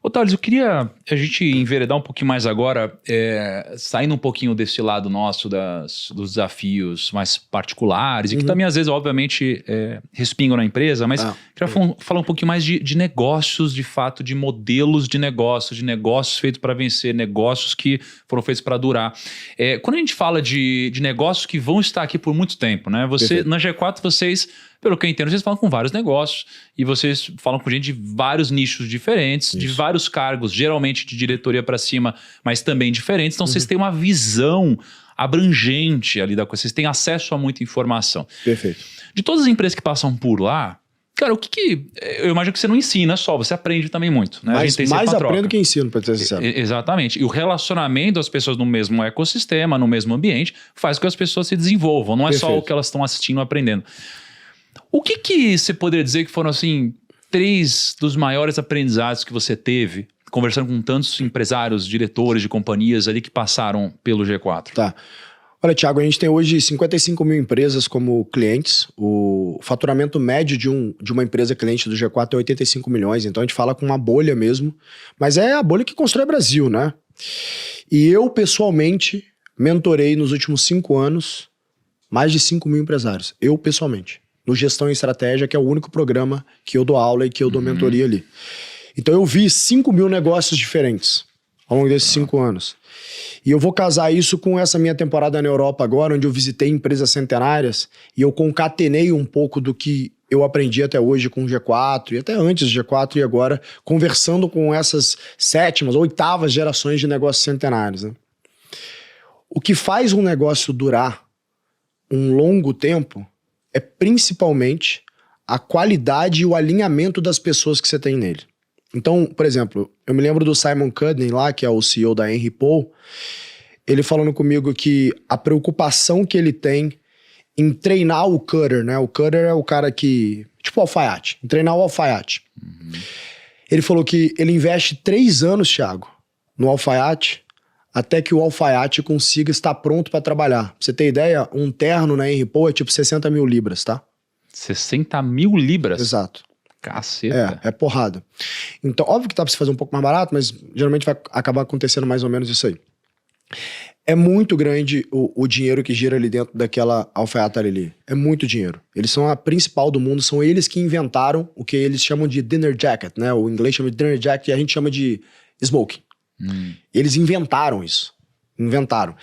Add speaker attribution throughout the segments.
Speaker 1: Ô, Thales, eu queria a gente enveredar um pouquinho mais agora, saindo um pouquinho desse lado nosso dos desafios mais particulares, e que também às vezes, obviamente, respingam na empresa, mas queria falar um pouquinho mais de negócios, de fato, de modelos de negócios feitos para vencer, negócios que foram feitos para durar. Quando a gente fala de negócios que vão estar aqui por muito tempo, né? Na G4, vocês... Pelo que eu entendo, vocês falam com vários negócios e vocês falam com gente de vários nichos diferentes, de vários cargos, geralmente de diretoria para cima, mas também diferentes. Então, vocês têm uma visão abrangente ali da coisa. Vocês têm acesso a muita informação.
Speaker 2: Perfeito.
Speaker 1: De todas as empresas que passam por lá, cara, o que eu imagino que você não ensina só, você aprende também muito, né?
Speaker 2: Mas mais aprendo que ensino, para ser sincero.
Speaker 1: Exatamente. E o relacionamento das pessoas no mesmo ecossistema, no mesmo ambiente, faz com que as pessoas se desenvolvam. Não é só o que elas estão assistindo ou aprendendo. O que você poderia dizer que foram, assim, 3 dos maiores aprendizados que você teve conversando com tantos empresários, diretores de companhias ali que passaram pelo G4?
Speaker 2: Tá. Olha, Thiago, a gente tem hoje 55 mil empresas como clientes. O faturamento médio de uma empresa cliente do G4 é 85 milhões. Então a gente fala com uma bolha mesmo. Mas é a bolha que constrói o Brasil, né? E eu, pessoalmente, mentorei nos últimos 5 anos mais de 5 mil empresários. Eu, pessoalmente. No Gestão e Estratégia, que é o único programa que eu dou aula e que eu dou mentoria ali. Então eu vi 5 mil negócios diferentes ao longo desses 5 anos. E eu vou casar isso com essa minha temporada na Europa agora, onde eu visitei empresas centenárias e eu concatenei um pouco do que eu aprendi até hoje com o G4 e até antes do G4 e agora conversando com essas 7ª ou 8ª gerações de negócios centenários. Né? O que faz um negócio durar um longo tempo é principalmente a qualidade e o alinhamento das pessoas que você tem nele. Então, por exemplo, eu me lembro do Simon Cudney lá, que é o CEO da Henry Paul, ele falando comigo que a preocupação que ele tem em treinar o cutter, né? O cutter é o cara que... tipo o alfaiate, em treinar o alfaiate. Ele falou que ele investe 3 anos, Thiago, no alfaiate, até que o alfaiate consiga estar pronto para trabalhar. Pra você ter ideia, um terno na Henry Paul é tipo 60 mil libras, tá?
Speaker 1: 60 mil libras?
Speaker 2: Exato.
Speaker 1: Caceta.
Speaker 2: É porrada. Então, óbvio que dá pra você fazer um pouco mais barato, mas geralmente vai acabar acontecendo mais ou menos isso aí. É muito grande o dinheiro que gira ali dentro daquela alfaiataria ali. É muito dinheiro. Eles são a principal do mundo, são eles que inventaram o que eles chamam de dinner jacket, né? O inglês chama de dinner jacket e a gente chama de smoking. Eles inventaram isso. Inventaram.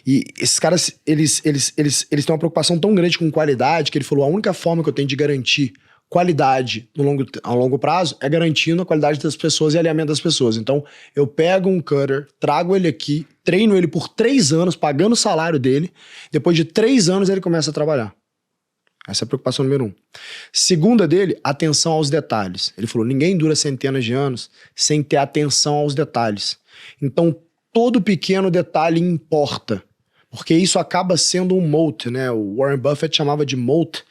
Speaker 2: E esses caras, eles têm uma preocupação tão grande com qualidade que ele falou, a única forma que eu tenho de garantir qualidade a longo prazo é garantindo a qualidade das pessoas e alinhamento das pessoas. Então, eu pego um cutter, trago ele aqui, treino ele por 3 anos, pagando o salário dele. Depois de 3 anos, ele começa a trabalhar. Essa é a preocupação número 1. Segunda dele, atenção aos detalhes. Ele falou, ninguém dura centenas de anos sem ter atenção aos detalhes. Então, todo pequeno detalhe importa, porque isso acaba sendo um moat, né? O Warren Buffett chamava de moat,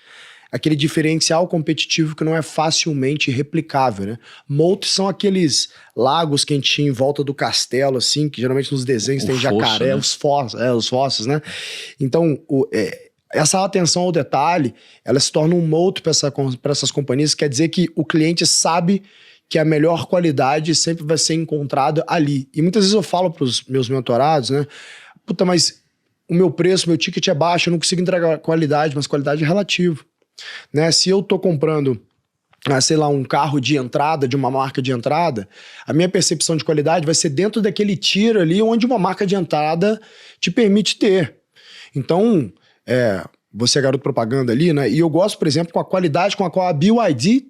Speaker 2: aquele diferencial competitivo que não é facilmente replicável, né? Moat são aqueles lagos que a gente tinha em volta do castelo, assim, que geralmente nos desenhos tem jacaré, né? Os fossos, né? Então, essa atenção ao detalhe, ela se torna um moat para essas companhias, quer dizer que o cliente sabe que a melhor qualidade sempre vai ser encontrada ali. E muitas vezes eu falo para os meus mentorados, né? Puta, mas o meu preço, meu ticket é baixo, eu não consigo entregar qualidade, mas qualidade é relativo. Né? Se eu tô comprando, sei lá, um carro de entrada, de uma marca de entrada, a minha percepção de qualidade vai ser dentro daquele tier ali onde uma marca de entrada te permite ter. Então, você é garoto propaganda ali, né? E eu gosto, por exemplo, com a qualidade com a qual a BYD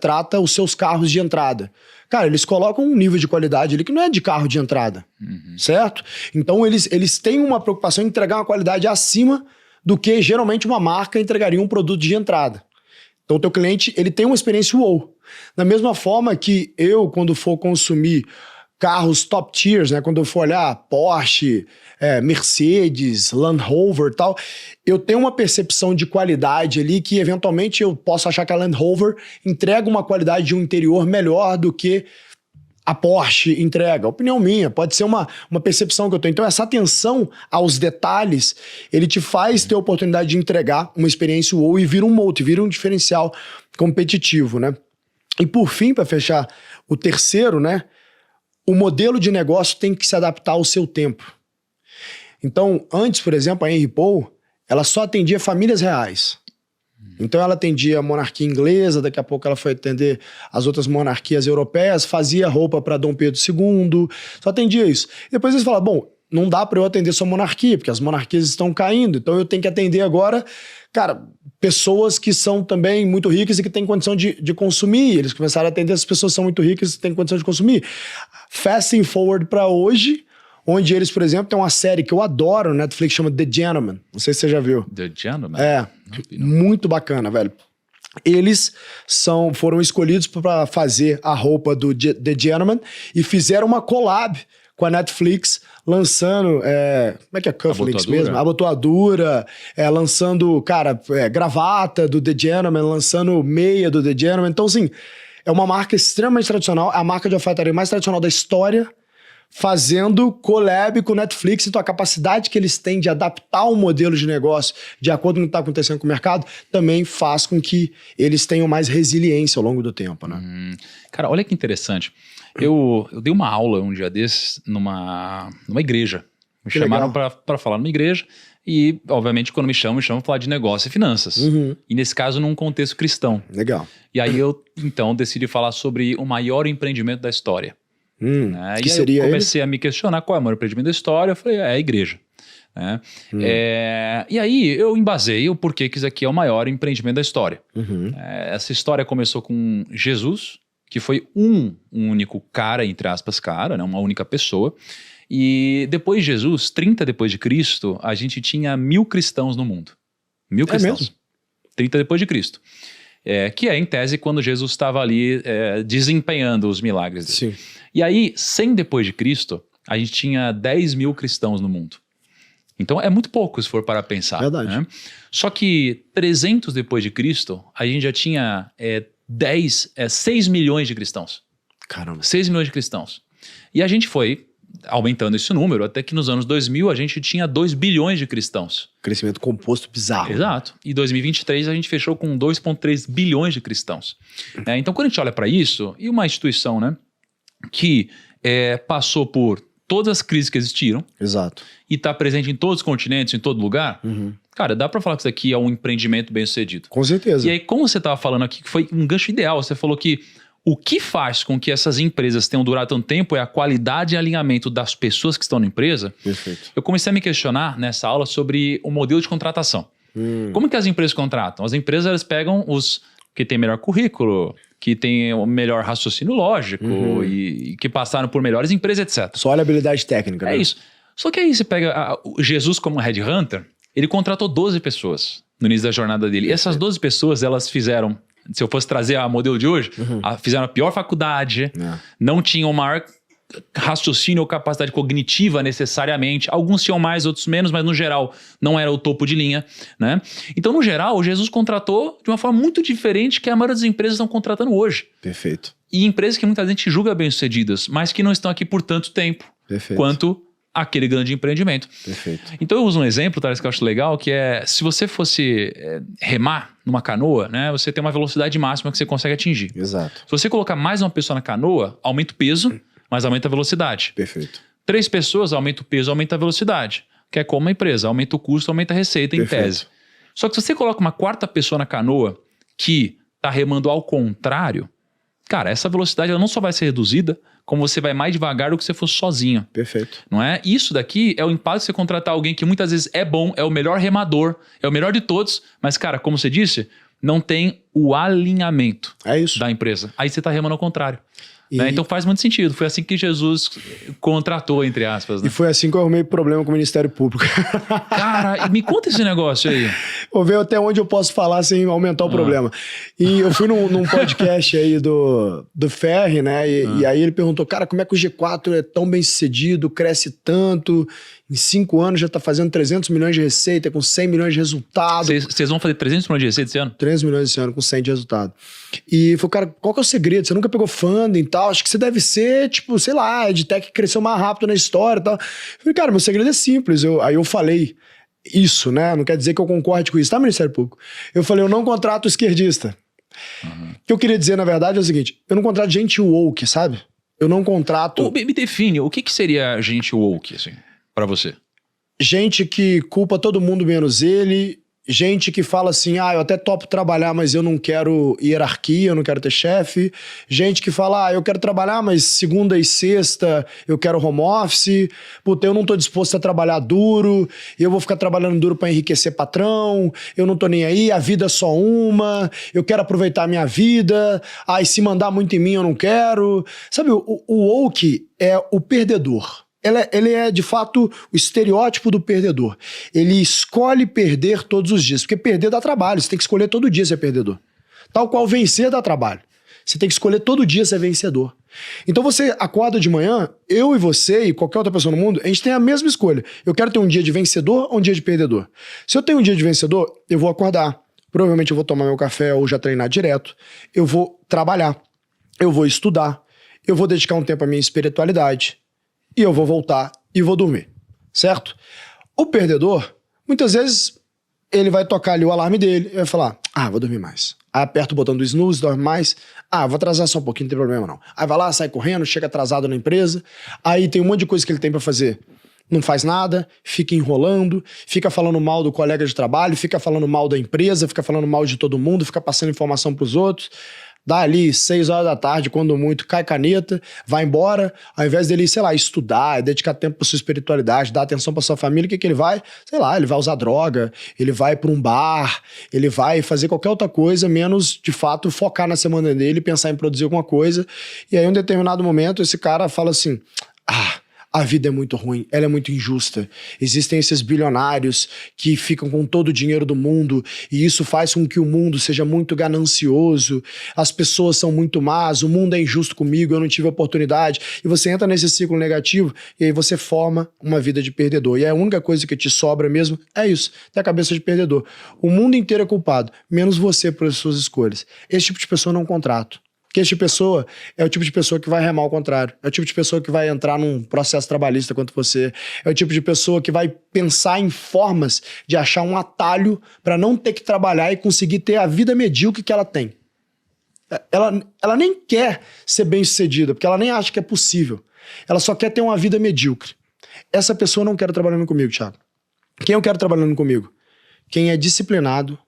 Speaker 2: trata os seus carros de entrada. Cara, eles colocam um nível de qualidade ali que não é de carro de entrada, certo? Então, eles têm uma preocupação em entregar uma qualidade acima do que geralmente uma marca entregaria um produto de entrada. Então, o teu cliente, ele tem uma experiência wow. Da mesma forma que eu, quando for consumir carros top tiers, né? Quando eu for olhar Porsche, Mercedes, Land Rover e tal, eu tenho uma percepção de qualidade ali que eventualmente eu posso achar que a Land Rover entrega uma qualidade de um interior melhor do que a Porsche entrega. Opinião minha, pode ser uma percepção que eu tenho. Então essa atenção aos detalhes, ele te faz ter a oportunidade de entregar uma experiência wow e vira um moat, vira um diferencial competitivo, né? E por fim, para fechar, o terceiro, né? O modelo de negócio tem que se adaptar ao seu tempo. Então, antes, por exemplo, a Henry Paul, ela só atendia famílias reais. Então ela atendia a monarquia inglesa, daqui a pouco ela foi atender as outras monarquias europeias, fazia roupa para Dom Pedro II, só atendia isso. E depois eles falaram, bom, não dá para eu atender só monarquia, porque as monarquias estão caindo, então eu tenho que atender agora, cara, pessoas que são também muito ricas e que têm condição de consumir. Eles começaram a atender as pessoas que são muito ricas e têm condição de consumir. Fasting forward para hoje, onde eles, por exemplo, tem uma série que eu adoro no Netflix, chama The Gentleman. Não sei se você já viu.
Speaker 1: The Gentleman?
Speaker 2: É, muito bacana, velho. Eles foram escolhidos para fazer a roupa do The Gentleman e fizeram uma collab com a Netflix, lançando, como é que é cufflinks mesmo? Abotoadura, lançando, cara, gravata do The Gentleman, lançando meia do The Gentleman. Então, assim, é uma marca extremamente tradicional, a marca de alfaiataria mais tradicional da história, fazendo collab com o Netflix. Então a capacidade que eles têm de adaptar o modelo de negócio de acordo com o que está acontecendo com o mercado também faz com que eles tenham mais resiliência ao longo do tempo, né?
Speaker 1: Cara, olha que interessante. Eu dei uma aula um dia desses numa igreja. Me chamaram para falar numa igreja e, obviamente, quando me chamam para falar de negócio e finanças. E nesse caso, num contexto cristão.
Speaker 2: Legal.
Speaker 1: E aí eu, então, decidi falar sobre o maior empreendimento da história.
Speaker 2: Que
Speaker 1: e aí
Speaker 2: seria
Speaker 1: eu comecei a me questionar qual é o maior empreendimento da história. Eu falei, é a igreja. E aí eu embasei o porquê que isso aqui é o maior empreendimento da história. Essa história começou com Jesus, que foi um único cara, entre aspas, cara, né? Uma única pessoa. E depois de Jesus, 30 depois de Cristo, a gente tinha 1000 cristãos no mundo. 1000 cristãos.
Speaker 2: Mesmo?
Speaker 1: 30 depois de Cristo. Que é, em tese, quando Jesus estava ali desempenhando os milagres dele.
Speaker 2: Sim.
Speaker 1: E aí, 100 depois de Cristo, a gente tinha 10.000 cristãos no mundo. Então, é muito pouco se for para pensar.
Speaker 2: Verdade.
Speaker 1: Né? Só que 300 depois de Cristo, a gente já tinha 6 milhões de cristãos.
Speaker 2: Caramba.
Speaker 1: 6 milhões de cristãos. E a gente foi aumentando esse número, até que nos anos 2000 a gente tinha 2 bilhões de cristãos.
Speaker 2: Crescimento composto bizarro.
Speaker 1: Exato. E em 2023 a gente fechou com 2,3 bilhões de cristãos. Então, quando a gente olha para isso, e uma instituição, né, que passou por todas as crises que existiram.
Speaker 2: Exato.
Speaker 1: E está presente em todos os continentes, em todo lugar, cara, dá para falar que isso aqui é um empreendimento bem sucedido.
Speaker 2: Com certeza.
Speaker 1: E aí, como você estava falando aqui, que foi um gancho ideal, você falou que o que faz com que essas empresas tenham durado tanto tempo é a qualidade e alinhamento das pessoas que estão na empresa.
Speaker 2: Perfeito.
Speaker 1: Eu comecei a me questionar nessa aula sobre o modelo de contratação. Como que as empresas contratam? As empresas elas pegam os que têm melhor currículo, que têm o melhor raciocínio lógico e que passaram por melhores empresas, etc.
Speaker 2: Só olha a habilidade técnica, né?
Speaker 1: É isso. Só que aí você pega Jesus como headhunter, ele contratou 12 pessoas no início da jornada dele. E essas 12 pessoas, elas fizeram, se eu fosse trazer a modelo de hoje, fizeram a pior faculdade, não tinham o maior raciocínio ou capacidade cognitiva necessariamente. Alguns tinham mais, outros menos, mas no geral não era o topo de linha, né? Então, no geral, o Jesus contratou de uma forma muito diferente que a maioria das empresas estão contratando hoje.
Speaker 2: Perfeito.
Speaker 1: E empresas que muita gente julga bem-sucedidas, mas que não estão aqui por tanto tempo.
Speaker 2: Perfeito.
Speaker 1: Quanto aquele grande empreendimento.
Speaker 2: Perfeito.
Speaker 1: Então eu uso um exemplo, Thales, que eu acho legal, que é se você fosse remar numa canoa, né, você tem uma velocidade máxima que você consegue atingir.
Speaker 2: Exato.
Speaker 1: Se você colocar mais uma pessoa na canoa, aumenta o peso, mas aumenta a velocidade.
Speaker 2: Perfeito.
Speaker 1: 3 pessoas, aumenta o peso, aumenta a velocidade. Que é como uma empresa, aumenta o custo, aumenta a receita, em tese. Só que se você coloca uma 4ª pessoa na canoa que está remando ao contrário, cara, essa velocidade ela não só vai ser reduzida, como você vai mais devagar do que se você fosse sozinho.
Speaker 2: Perfeito.
Speaker 1: Não é? Isso daqui é o impacto de você contratar alguém que muitas vezes é bom, é o melhor remador, é o melhor de todos, mas, cara, como você disse, não tem o alinhamento da empresa. Aí você está remando ao contrário. Né? Então faz muito sentido. Foi assim que Jesus contratou, entre aspas. Né?
Speaker 2: E foi assim que eu arrumei problema com o Ministério Público.
Speaker 1: Cara, me conta esse negócio aí.
Speaker 2: Vou ver até onde eu posso falar sem aumentar o problema. E eu fui num podcast aí do Ferri, né? E aí ele perguntou, cara, como é que o G4 é tão bem sucedido, cresce tanto, em 5 anos já tá fazendo 300 milhões de receita, com 100 milhões de resultado.
Speaker 1: Vocês vão fazer 300 milhões de receita esse ano?
Speaker 2: 300 milhões esse ano, com 100 de resultado. E falou, cara, qual que é o segredo? Você nunca pegou funding e tal? Acho que você deve ser, tipo, sei lá, a EdTech cresceu mais rápido na história e tal. Eu falei, cara, meu segredo é simples. Aí eu falei isso, né? Não quer dizer que eu concorde com isso, tá, Ministério Público? Eu falei, eu não contrato esquerdista. que eu queria dizer, na verdade, é o seguinte, eu não contrato gente woke, sabe? Eu não contrato...
Speaker 1: Me define, o que seria gente woke, assim, pra você?
Speaker 2: Gente que culpa todo mundo menos ele, gente que fala assim, eu até topo trabalhar, mas eu não quero hierarquia, eu não quero ter chefe. Gente que fala, eu quero trabalhar, mas segunda e sexta eu quero home office. Puta, eu não tô disposto a trabalhar duro, eu vou ficar trabalhando duro pra enriquecer patrão, eu não tô nem aí, a vida é só uma, eu quero aproveitar a minha vida, e se mandar muito em mim eu não quero. Sabe, o woke é o perdedor. Ele é, de fato, o estereótipo do perdedor. Ele escolhe perder todos os dias, porque perder dá trabalho, você tem que escolher todo dia ser perdedor. Tal qual vencer dá trabalho. Você tem que escolher todo dia ser vencedor. Então você acorda de manhã, eu e você e qualquer outra pessoa no mundo, a gente tem a mesma escolha. Eu quero ter um dia de vencedor ou um dia de perdedor? Se eu tenho um dia de vencedor, eu vou acordar. Provavelmente eu vou tomar meu café ou já treinar direto. Eu vou trabalhar. Eu vou estudar. Eu vou dedicar um tempo à minha espiritualidade. E eu vou voltar e vou dormir, certo? O perdedor, muitas vezes, ele vai tocar ali o alarme dele e vai falar, vou dormir mais. Aí aperta o botão do snooze, dorme mais. Vou atrasar só um pouquinho, não tem problema não. Aí vai lá, sai correndo, chega atrasado na empresa. Aí tem um monte de coisa que ele tem pra fazer. Não faz nada, fica enrolando, fica falando mal do colega de trabalho, fica falando mal da empresa, fica falando mal de todo mundo, fica passando informação pros outros. Dá ali 6 horas da tarde, quando muito, cai caneta, vai embora, ao invés dele, sei lá, estudar, dedicar tempo pra sua espiritualidade, dar atenção pra sua família, o que ele vai? Sei lá, ele vai usar droga, ele vai pra um bar, ele vai fazer qualquer outra coisa, menos, de fato, focar na semana dele, pensar em produzir alguma coisa, e aí, em um determinado momento, esse cara fala assim, a vida é muito ruim, ela é muito injusta. Existem esses bilionários que ficam com todo o dinheiro do mundo e isso faz com que o mundo seja muito ganancioso. As pessoas são muito más, o mundo é injusto comigo, eu não tive oportunidade. E você entra nesse ciclo negativo e aí você forma uma vida de perdedor. E a única coisa que te sobra mesmo é isso, ter a cabeça de perdedor. O mundo inteiro é culpado, menos você pelas suas escolhas. Esse tipo de pessoa eu não contrato. Porque esse tipo de pessoa é o tipo de pessoa que vai remar ao contrário. É o tipo de pessoa que vai entrar num processo trabalhista quanto você. É o tipo de pessoa que vai pensar em formas de achar um atalho para não ter que trabalhar e conseguir ter a vida medíocre que ela tem. Ela nem quer ser bem-sucedida, porque ela nem acha que é possível. Ela só quer ter uma vida medíocre. Essa pessoa eu não quero trabalhando comigo, Thiago. Quem eu quero trabalhando comigo? Quem é disciplinado,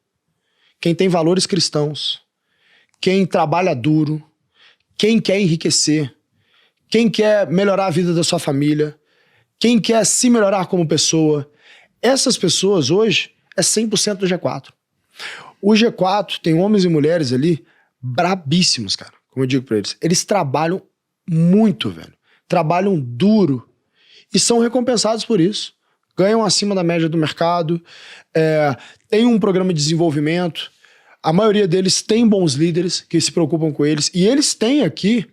Speaker 2: quem tem valores cristãos, quem trabalha duro, quem quer enriquecer, quem quer melhorar a vida da sua família, quem quer se melhorar como pessoa. Essas pessoas hoje é 100% do G4. O G4 tem homens e mulheres ali brabíssimos, cara, como eu digo pra eles. Eles trabalham muito, velho. Trabalham duro e são recompensados por isso. Ganham acima da média do mercado, tem um programa de desenvolvimento. A maioria deles tem bons líderes que se preocupam com eles. E eles têm aqui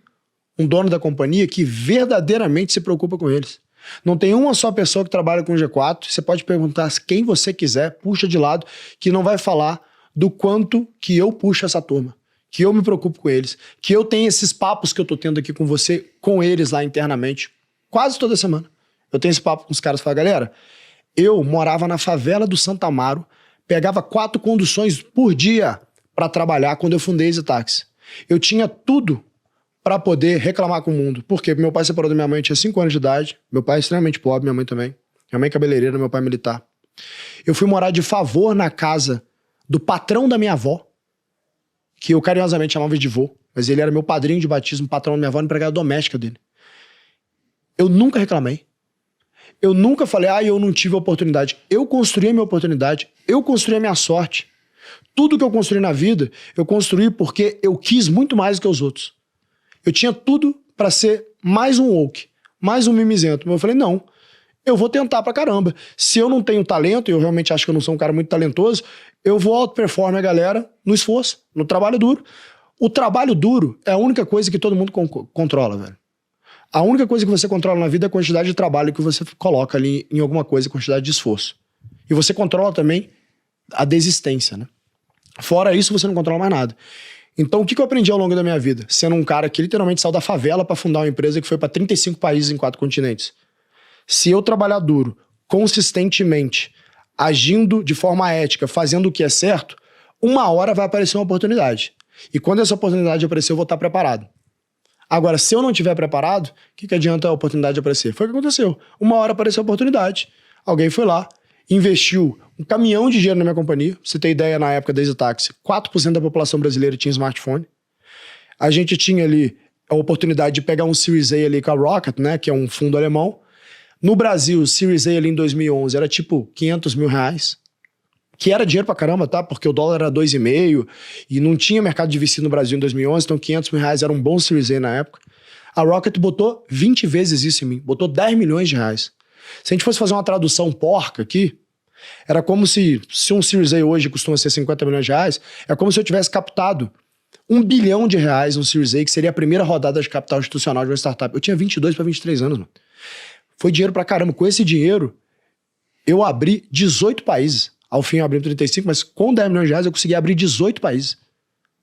Speaker 2: um dono da companhia que verdadeiramente se preocupa com eles. Não tem uma só pessoa que trabalha com o G4. Você pode perguntar quem você quiser, puxa de lado, que não vai falar do quanto que eu puxo essa turma. Que eu me preocupo com eles. Que eu tenho esses papos que eu tô tendo aqui com você, com eles lá internamente. Quase toda semana. Eu tenho esse papo com os caras e falo, galera, eu morava na favela do Santa Amaro, pegava 4 conduções por dia para trabalhar quando eu fundei a EasyTaxi. Eu tinha tudo para poder reclamar com o mundo. Por quê? Porque meu pai separou da minha mãe, tinha 5 anos de idade. Meu pai é extremamente pobre, minha mãe também. Minha mãe é cabeleireira, meu pai é militar. Eu fui morar de favor na casa do patrão da minha avó, que eu carinhosamente chamava de vô, mas ele era meu padrinho de batismo, patrão da minha avó, empregada doméstica dele. Eu nunca reclamei. Eu nunca falei, eu não tive oportunidade. Eu construí a minha oportunidade, eu construí a minha sorte. Tudo que eu construí na vida, eu construí porque eu quis muito mais do que os outros. Eu tinha tudo para ser mais um woke, mais um mimizento. Mas eu falei, não, eu vou tentar pra caramba. Se eu não tenho talento, e eu realmente acho que eu não sou um cara muito talentoso, eu vou outperform a galera no esforço, no trabalho duro. O trabalho duro é a única coisa que todo mundo controla, velho. A única coisa que você controla na vida é a quantidade de trabalho que você coloca ali em alguma coisa, a quantidade de esforço. E você controla também a desistência, né? Fora isso, você não controla mais nada. Então, o que eu aprendi ao longo da minha vida? Sendo um cara que literalmente saiu da favela para fundar uma empresa que foi para 35 países em 4 continentes. Se eu trabalhar duro, consistentemente, agindo de forma ética, fazendo o que é certo, uma hora vai aparecer uma oportunidade. E quando essa oportunidade aparecer, eu vou estar preparado. Agora, se eu não estiver preparado, o que adianta a oportunidade aparecer? Foi o que aconteceu. Uma hora apareceu a oportunidade, alguém foi lá, investiu um caminhão de dinheiro na minha companhia. Pra você ter ideia, na época da EasyTaxi, 4% da população brasileira tinha smartphone. A gente tinha ali a oportunidade de pegar um Series A ali com a Rocket, né, que é um fundo alemão. No Brasil, o Series A ali em 2011 era tipo R$500 mil, que era dinheiro pra caramba, tá? Porque o dólar era 2,5 e não tinha mercado de VC no Brasil em 2011, então R$500 mil era um bom Series A na época. A Rocket botou 20 vezes isso em mim, botou R$10 milhões. Se a gente fosse fazer uma tradução porca aqui, era como se um Series A hoje costuma ser R$50 milhões, é como se eu tivesse captado R$1 bilhão no Series A, que seria a primeira rodada de capital institucional de uma startup. Eu tinha 22 para 23 anos, mano. Foi dinheiro pra caramba. Com esse dinheiro, eu abri 18 países. Ao fim eu abri 35, mas com R$10 milhões eu consegui abrir 18 países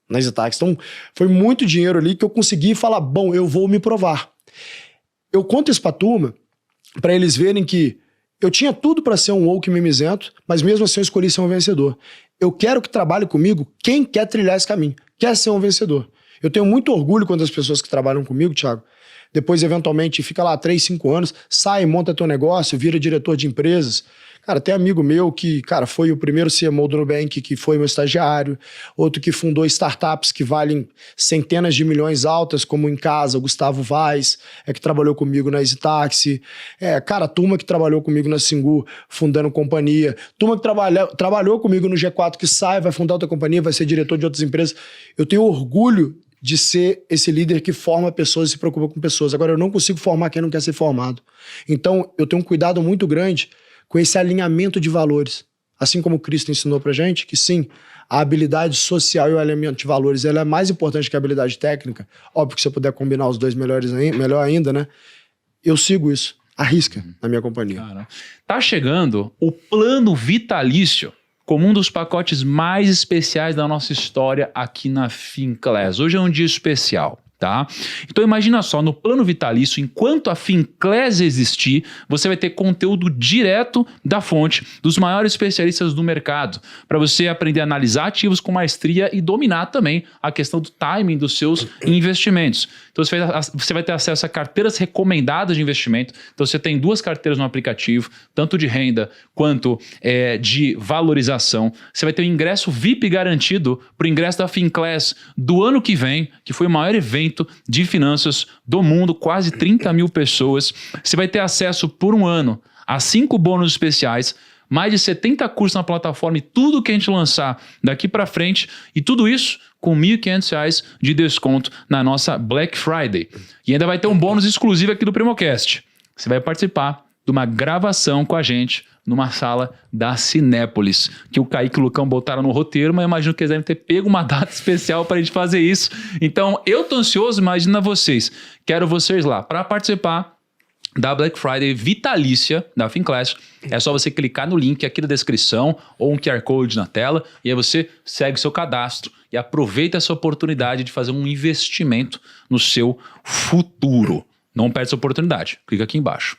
Speaker 2: na EasyTaxi. Então, foi muito dinheiro ali que eu consegui falar, bom, eu vou me provar. Eu conto isso pra turma, pra eles verem que eu tinha tudo pra ser um woke mimizento, mas mesmo assim eu escolhi ser um vencedor. Eu quero que trabalhe comigo quem quer trilhar esse caminho, quer ser um vencedor. Eu tenho muito orgulho quando as pessoas que trabalham comigo, Thiago, depois eventualmente fica lá 3, 5 anos, sai, monta teu negócio, vira diretor de empresas. Cara, tem amigo meu que, cara, foi o primeiro CMO do Nubank, que foi meu estagiário, outro que fundou startups que valem centenas de milhões altas, como em casa, o Gustavo Vaz, que trabalhou comigo na EasyTaxi, cara, turma que trabalhou comigo na Singu, fundando companhia, turma que trabalhou comigo no G4, que sai, vai fundar outra companhia, vai ser diretor de outras empresas. Eu tenho orgulho de ser esse líder que forma pessoas e se preocupa com pessoas. Agora, eu não consigo formar quem não quer ser formado. Então, eu tenho um cuidado muito grande com esse alinhamento de valores. Assim como o Cristo ensinou pra gente, que sim, a habilidade social e o alinhamento de valores ela é mais importante que a habilidade técnica. Óbvio que se eu puder combinar os dois melhor ainda, né? Eu sigo isso, à risca, na minha companhia.
Speaker 1: Cara, tá chegando o plano vitalício como um dos pacotes mais especiais da nossa história aqui na Finclass. Hoje é um dia especial. Tá? Então imagina só, no plano vitalício, enquanto a Finclass existir, você vai ter conteúdo direto da fonte dos maiores especialistas do mercado, para você aprender a analisar ativos com maestria e dominar também a questão do timing dos seus investimentos. Então você vai ter acesso a carteiras recomendadas de investimento. Então você tem 2 carteiras no aplicativo, tanto de renda quanto de valorização. Você vai ter um ingresso VIP garantido para o ingresso da Finclass do ano que vem, que foi o maior evento de finanças do mundo, quase 30 mil pessoas. Você vai ter acesso por um ano a 5 bônus especiais, mais de 70 cursos na plataforma e tudo que a gente lançar daqui para frente, e tudo isso com R$ 1.500 de desconto na nossa Black Friday. E ainda vai ter um bônus exclusivo aqui do Primocast. Você vai participar de uma gravação com a gente numa sala da Cinépolis, que o Kaique e o Lucão botaram no roteiro, mas eu imagino que eles devem ter pego uma data especial para a gente fazer isso. Então, eu tô ansioso, imagina vocês. Quero vocês lá para participar da Black Friday vitalícia da Finclass. É só você clicar no link aqui na descrição ou um QR Code na tela e aí você segue seu cadastro e aproveita essa oportunidade de fazer um investimento no seu futuro. Não perde essa oportunidade. Clica aqui embaixo.